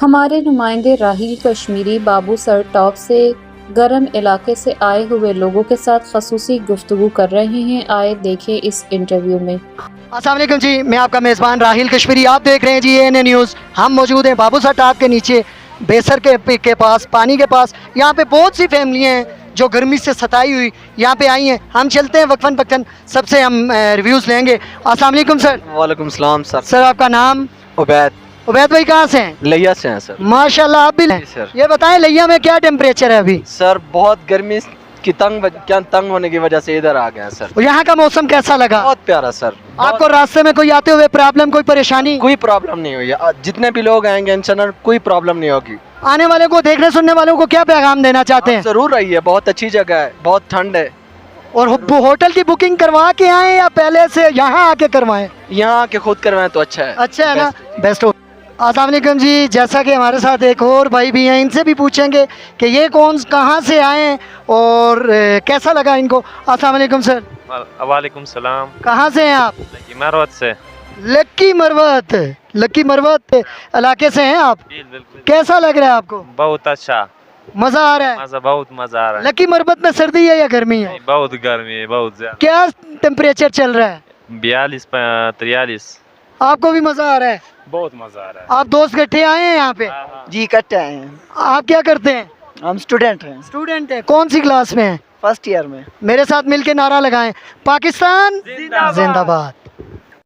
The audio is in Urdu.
ہمارے نمائندے راحیل کشمیری بابو سر ٹاپ سے گرم علاقے سے آئے ہوئے لوگوں کے ساتھ خصوصی گفتگو کر رہے ہیں، آئے دیکھیں اس انٹرویو میں۔ السلام علیکم جی، میں آپ کا میزبان راحیل کشمیری، آپ دیکھ رہے ہیں جی ANA نیوز۔ ہم موجود ہیں بابو سر ٹاپ کے نیچے بیسر کے پاس، پانی کے پاس۔ یہاں پہ بہت سی فیملیاں ہیں جو گرمی سے ستائی ہوئی یہاں پہ آئی ہیں۔ ہم چلتے ہیں وقفاً فقفاً، سب سے ہم ریویوز لیں گے۔ السلام علیکم سر۔ وعلیکم السلام سر۔ سر آپ کا نام؟ عبید عبید بھائی کہاں سے ہیں؟ لیا سے ہیں سر۔ ماشاءاللہ آپ بھی لیں سر۔ یہ بتائیں لیا میں کیا ٹیمپریچر ہے ابھی؟ سر بہت گرمی کی تنگ ہونے کی وجہ سے ادھر آ گئے ہیں سر۔ یہاں کا موسم کیسا لگا؟ بہت پیارا سر۔ آپ کو راستے میں کوئی آتے ہوئے پرابلم، کوئی پریشانی؟ کوئی پرابلم نہیں ہوئی، جتنے بھی لوگ آئیں گے انشاءاللہ کوئی پرابلم نہیں ہوگی۔ آنے والے کو، دیکھنے سننے والوں کو کیا پیغام دینا چاہتے ہیں؟ ضرور رہیے، بہت اچھی جگہ ہے، بہت ٹھنڈ ہے۔ اور ہوٹل کی بکنگ کروا کے آئیں یا پہلے سے یہاں آ کے کروائیں؟ یہاں آ کے خود کروائیں تو اچھا ہے۔ اچھا ہے نا، بیسٹ ہو۔ السلام علیکم جی، جیسا کہ ہمارے ساتھ ایک اور بھائی بھی ہیں، ان سے بھی پوچھیں گے کہ یہ کہاں سے آئے ہیں اور کیسا لگا ان کو۔ السلام علیکم سر۔ وعلیکم السلام۔ کہاں سے ہیں آپ؟ مروت سے۔ لکی مروت، لکی مروت علاقے سے ہیں آپ؟ جی بالکل۔ کیسا لگ رہا ہے آپ کو؟ بہت اچھا، مزہ آ رہا ہے؟ بہت مزہ آ رہا ہے۔ لکی مروت میں سردی ہے یا گرمی ہے؟ بہت گرمی ہے، بہت زیادہ۔ کیا ٹیمپریچر چل رہا ہے؟ 42 43۔ آپ کو بھی مزہ آ رہا ہے؟ بہت مزہ آ رہا ہے۔ آپ دوست اکٹھے آئے ہیں یہاں پہ؟ جی اکٹھے آئے ہیں، آپ کیا کرتے ہیں؟ ہم اسٹوڈنٹ ہیں، اسٹوڈنٹ ہیں۔ کون سی کلاس میں ہیں؟ فرسٹ ایئر میں۔ میرے ساتھ مل کے نعرہ لگائیں، پاکستان زندہ باد۔